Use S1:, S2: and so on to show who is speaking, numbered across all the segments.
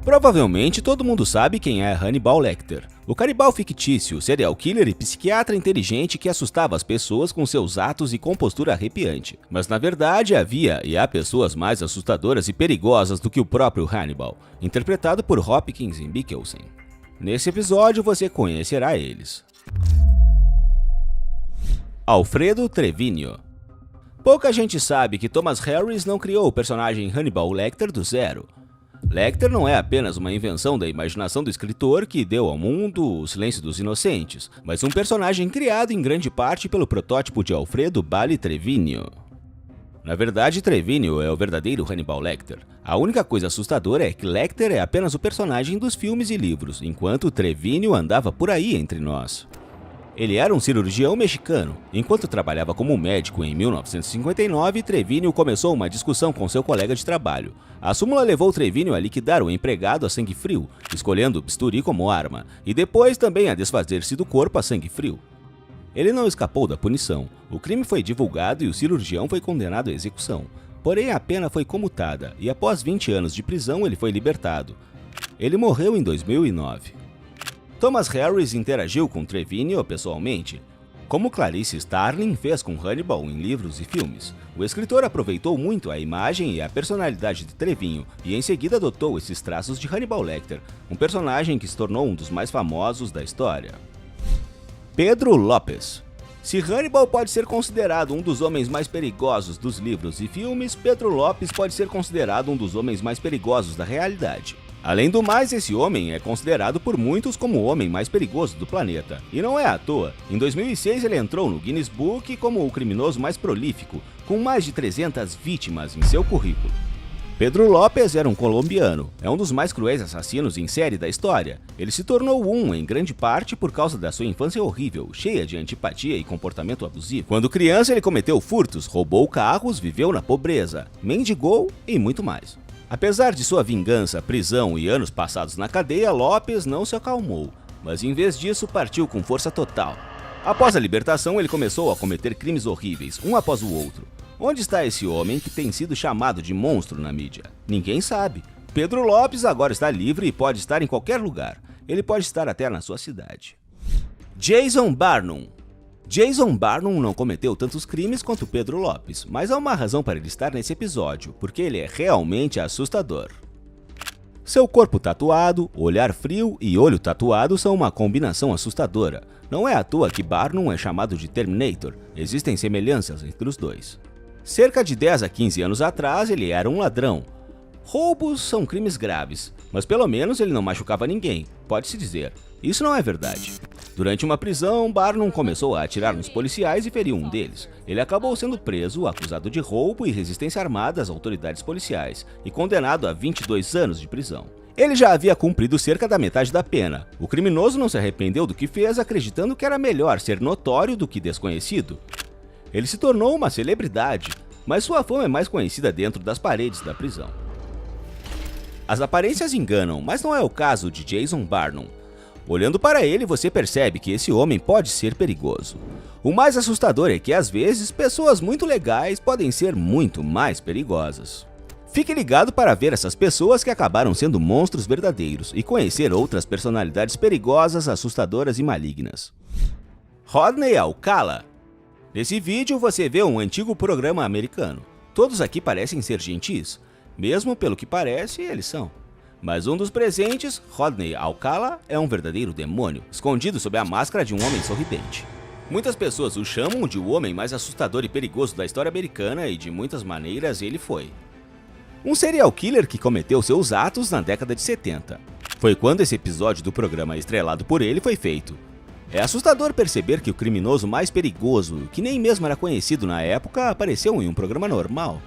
S1: Provavelmente todo mundo sabe quem é Hannibal Lecter, o canibal fictício, serial killer e psiquiatra inteligente que assustava as pessoas com seus atos e compostura arrepiante. Mas na verdade havia e há pessoas mais assustadoras e perigosas do que o próprio Hannibal, interpretado por Hopkins e Mikkelsen. Nesse episódio você conhecerá eles. Alfredo Treviño. Pouca gente sabe que Thomas Harris não criou o personagem Hannibal Lecter do zero. Lecter não é apenas uma invenção da imaginação do escritor que deu ao mundo O Silêncio dos Inocentes, mas um personagem criado em grande parte pelo protótipo de Alfredo Bally Treviño. Na verdade, Treviño é o verdadeiro Hannibal Lecter. A única coisa assustadora é que Lecter é apenas o personagem dos filmes e livros, enquanto Treviño andava por aí entre nós. Ele era um cirurgião mexicano. Enquanto trabalhava como médico em 1959, Treviño começou uma discussão com seu colega de trabalho. A súmula levou Treviño a liquidar o empregado a sangue frio, escolhendo o bisturi como arma, e depois também a desfazer-se do corpo a sangue frio. Ele não escapou da punição. O crime foi divulgado e o cirurgião foi condenado à execução. Porém, a pena foi comutada e após 20 anos de prisão ele foi libertado. Ele morreu em 2009. Thomas Harris interagiu com Treviño pessoalmente, como Clarice Starling fez com Hannibal em livros e filmes. O escritor aproveitou muito a imagem e a personalidade de Treviño e em seguida adotou esses traços de Hannibal Lecter, um personagem que se tornou um dos mais famosos da história. Pedro Lopes. Se Hannibal pode ser considerado um dos homens mais perigosos dos livros e filmes, Pedro Lopes pode ser considerado um dos homens mais perigosos da realidade. Além do mais, esse homem é considerado por muitos como o homem mais perigoso do planeta. E não é à toa. Em 2006 ele entrou no Guinness Book como o criminoso mais prolífico, com mais de 300 vítimas em seu currículo. Pedro Lopes era um colombiano, é um dos mais cruéis assassinos em série da história. Ele se tornou em grande parte por causa da sua infância horrível, cheia de antipatia e comportamento abusivo. Quando criança ele cometeu furtos, roubou carros, viveu na pobreza, mendigou e muito mais. Apesar de sua vingança, prisão e anos passados na cadeia, Lopes não se acalmou, mas em vez disso partiu com força total. Após a libertação, ele começou a cometer crimes horríveis, um após o outro. Onde está esse homem que tem sido chamado de monstro na mídia? Ninguém sabe. Pedro Lopes agora está livre e pode estar em qualquer lugar. Ele pode estar até na sua cidade. Jason Barnum. Jason Barnum não cometeu tantos crimes quanto Pedro Lopes, mas há uma razão para ele estar nesse episódio, porque ele é realmente assustador. Seu corpo tatuado, olhar frio e olho tatuado são uma combinação assustadora. Não é à toa que Barnum é chamado de Terminator, existem semelhanças entre os dois. Cerca de 10 a 15 anos atrás ele era um ladrão. Roubos são crimes graves, mas pelo menos ele não machucava ninguém, pode-se dizer. Isso não é verdade. Durante uma prisão, Barnum começou a atirar nos policiais e feriu um deles. Ele acabou sendo preso, acusado de roubo e resistência armada às autoridades policiais e condenado a 22 anos de prisão. Ele já havia cumprido cerca da metade da pena. O criminoso não se arrependeu do que fez, acreditando que era melhor ser notório do que desconhecido. Ele se tornou uma celebridade, mas sua fama é mais conhecida dentro das paredes da prisão. As aparências enganam, mas não é o caso de Jason Barnum. Olhando para ele, você percebe que esse homem pode ser perigoso. O mais assustador é que, às vezes, pessoas muito legais podem ser muito mais perigosas. Fique ligado para ver essas pessoas que acabaram sendo monstros verdadeiros e conhecer outras personalidades perigosas, assustadoras e malignas. Rodney Alcala. Nesse vídeo você vê um antigo programa americano. Todos aqui parecem ser gentis. Mesmo pelo que parece, eles são. Mas um dos presentes, Rodney Alcala, é um verdadeiro demônio, escondido sob a máscara de um homem sorridente. Muitas pessoas o chamam de o homem mais assustador e perigoso da história americana e de muitas maneiras ele foi. Um serial killer que cometeu seus atos na década de 70. Foi quando esse episódio do programa estrelado por ele foi feito. É assustador perceber que o criminoso mais perigoso, que nem mesmo era conhecido na época, apareceu em um programa normal.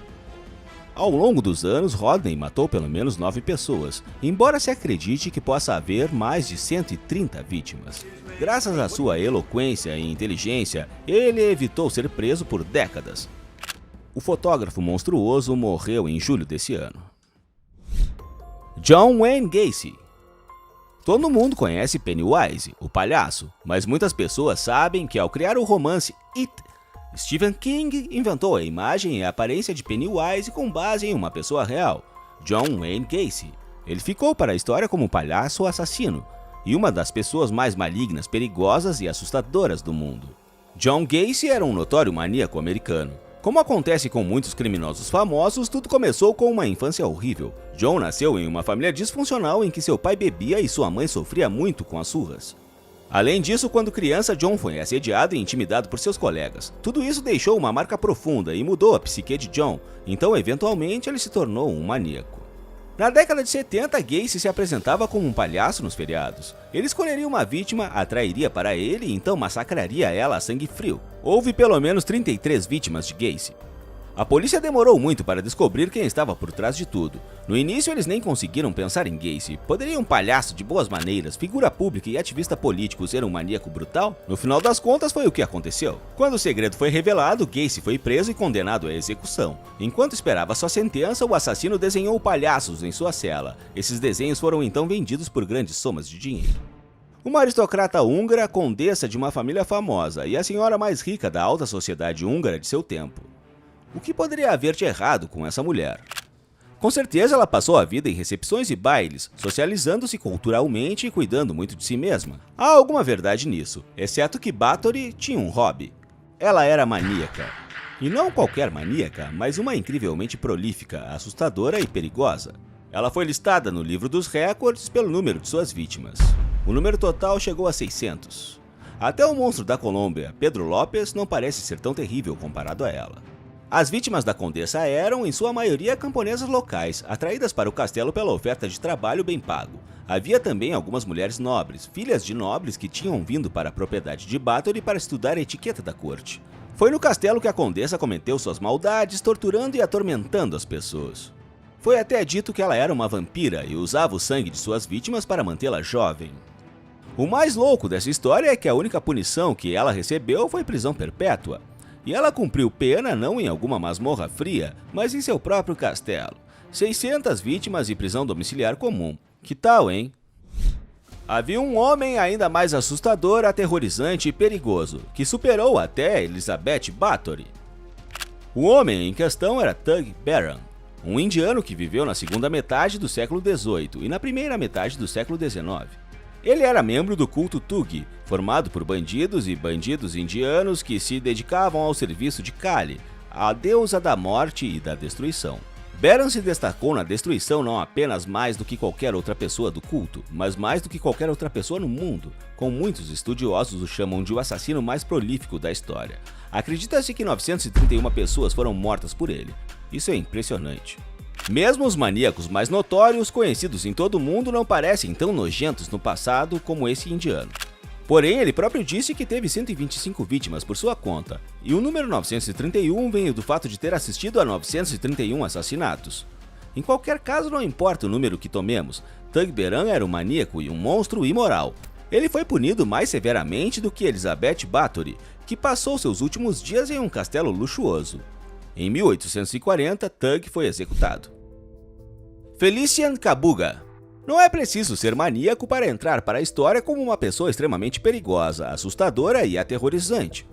S1: Ao longo dos anos, Rodney matou pelo menos 9 pessoas, embora se acredite que possa haver mais de 130 vítimas. Graças à sua eloquência e inteligência, ele evitou ser preso por décadas. O fotógrafo monstruoso morreu em julho desse ano. John Wayne Gacy. Todo mundo conhece Pennywise, o palhaço, mas muitas pessoas sabem que ao criar o romance It, Stephen King inventou a imagem e a aparência de Pennywise com base em uma pessoa real, John Wayne Gacy. Ele ficou para a história como um palhaço assassino e uma das pessoas mais malignas, perigosas e assustadoras do mundo. John Gacy era um notório maníaco americano. Como acontece com muitos criminosos famosos, tudo começou com uma infância horrível. John nasceu em uma família disfuncional em que seu pai bebia e sua mãe sofria muito com as surras. Além disso, quando criança, John foi assediado e intimidado por seus colegas. Tudo isso deixou uma marca profunda e mudou a psique de John, então eventualmente ele se tornou um maníaco. Na década de 70, Gacy se apresentava como um palhaço nos feriados. Ele escolheria uma vítima, atrairia para ele e então massacraria ela a sangue frio. Houve pelo menos 33 vítimas de Gacy. A polícia demorou muito para descobrir quem estava por trás de tudo. No início, eles nem conseguiram pensar em Gacy. Poderia um palhaço de boas maneiras, figura pública e ativista político ser um maníaco brutal? No final das contas, foi o que aconteceu. Quando o segredo foi revelado, Gacy foi preso e condenado à execução. Enquanto esperava sua sentença, o assassino desenhou palhaços em sua cela. Esses desenhos foram então vendidos por grandes somas de dinheiro. Uma aristocrata húngara, condessa de uma família famosa e a senhora mais rica da alta sociedade húngara de seu tempo. O que poderia haver de errado com essa mulher? Com certeza ela passou a vida em recepções e bailes, socializando-se culturalmente e cuidando muito de si mesma. Há alguma verdade nisso, exceto que Bathory tinha um hobby. Ela era maníaca. E não qualquer maníaca, mas uma incrivelmente prolífica, assustadora e perigosa. Ela foi listada no livro dos recordes pelo número de suas vítimas. O número total chegou a 600. Até o monstro da Colômbia, Pedro Lopes, não parece ser tão terrível comparado a ela. As vítimas da condessa eram, em sua maioria, camponesas locais, atraídas para o castelo pela oferta de trabalho bem pago. Havia também algumas mulheres nobres, filhas de nobres que tinham vindo para a propriedade de Bathory para estudar a etiqueta da corte. Foi no castelo que a condessa cometeu suas maldades, torturando e atormentando as pessoas. Foi até dito que ela era uma vampira e usava o sangue de suas vítimas para mantê-la jovem. O mais louco dessa história é que a única punição que ela recebeu foi prisão perpétua. E ela cumpriu pena não em alguma masmorra fria, mas em seu próprio castelo. 600 vítimas e prisão domiciliar comum. Que tal, hein? Havia um homem ainda mais assustador, aterrorizante e perigoso, que superou até Elizabeth Bathory. O homem em questão era Tug Baron, um indiano que viveu na segunda metade do século XVIII e na primeira metade do século XIX. Ele era membro do culto Tug, formado por bandidos e bandidos indianos que se dedicavam ao serviço de Kali, a deusa da morte e da destruição. Baron se destacou na destruição não apenas mais do que qualquer outra pessoa do culto, mas mais do que qualquer outra pessoa no mundo, com muitos estudiosos o chamam de o assassino mais prolífico da história. Acredita-se que 931 pessoas foram mortas por ele. Isso é impressionante. Mesmo os maníacos mais notórios, conhecidos em todo o mundo, não parecem tão nojentos no passado como esse indiano. Porém, ele próprio disse que teve 125 vítimas por sua conta, e o número 931 veio do fato de ter assistido a 931 assassinatos. Em qualquer caso, não importa o número que tomemos, Tug Baron era um maníaco e um monstro imoral. Ele foi punido mais severamente do que Elizabeth Bathory, que passou seus últimos dias em um castelo luxuoso. Em 1840, Tug foi executado. Felician Kabuga. Não é preciso ser maníaco para entrar para a história como uma pessoa extremamente perigosa, assustadora e aterrorizante.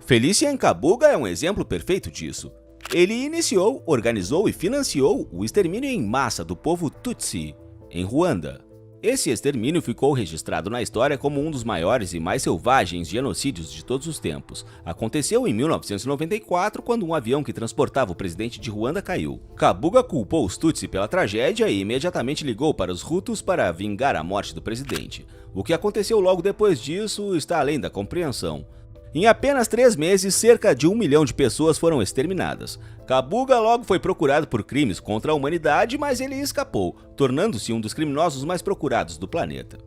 S1: Felician Kabuga é um exemplo perfeito disso. Ele iniciou, organizou e financiou o extermínio em massa do povo Tutsi, em Ruanda. Esse extermínio ficou registrado na história como um dos maiores e mais selvagens genocídios de todos os tempos. Aconteceu em 1994, quando um avião que transportava o presidente de Ruanda caiu. Kabuga culpou os Tutsi pela tragédia e imediatamente ligou para os Hutus para vingar a morte do presidente. O que aconteceu logo depois disso está além da compreensão. Em apenas 3 meses, cerca de 1 milhão de pessoas foram exterminadas. Kabuga logo foi procurado por crimes contra a humanidade, mas ele escapou, tornando-se um dos criminosos mais procurados do planeta.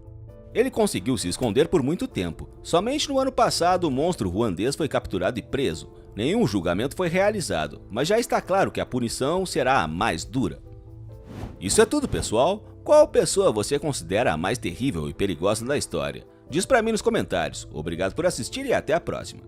S1: Ele conseguiu se esconder por muito tempo. Somente no ano passado, o monstro ruandês foi capturado e preso. Nenhum julgamento foi realizado, mas já está claro que a punição será a mais dura. Isso é tudo, pessoal. Qual pessoa você considera a mais terrível e perigosa da história? Diz pra mim nos comentários. Obrigado por assistir e até a próxima.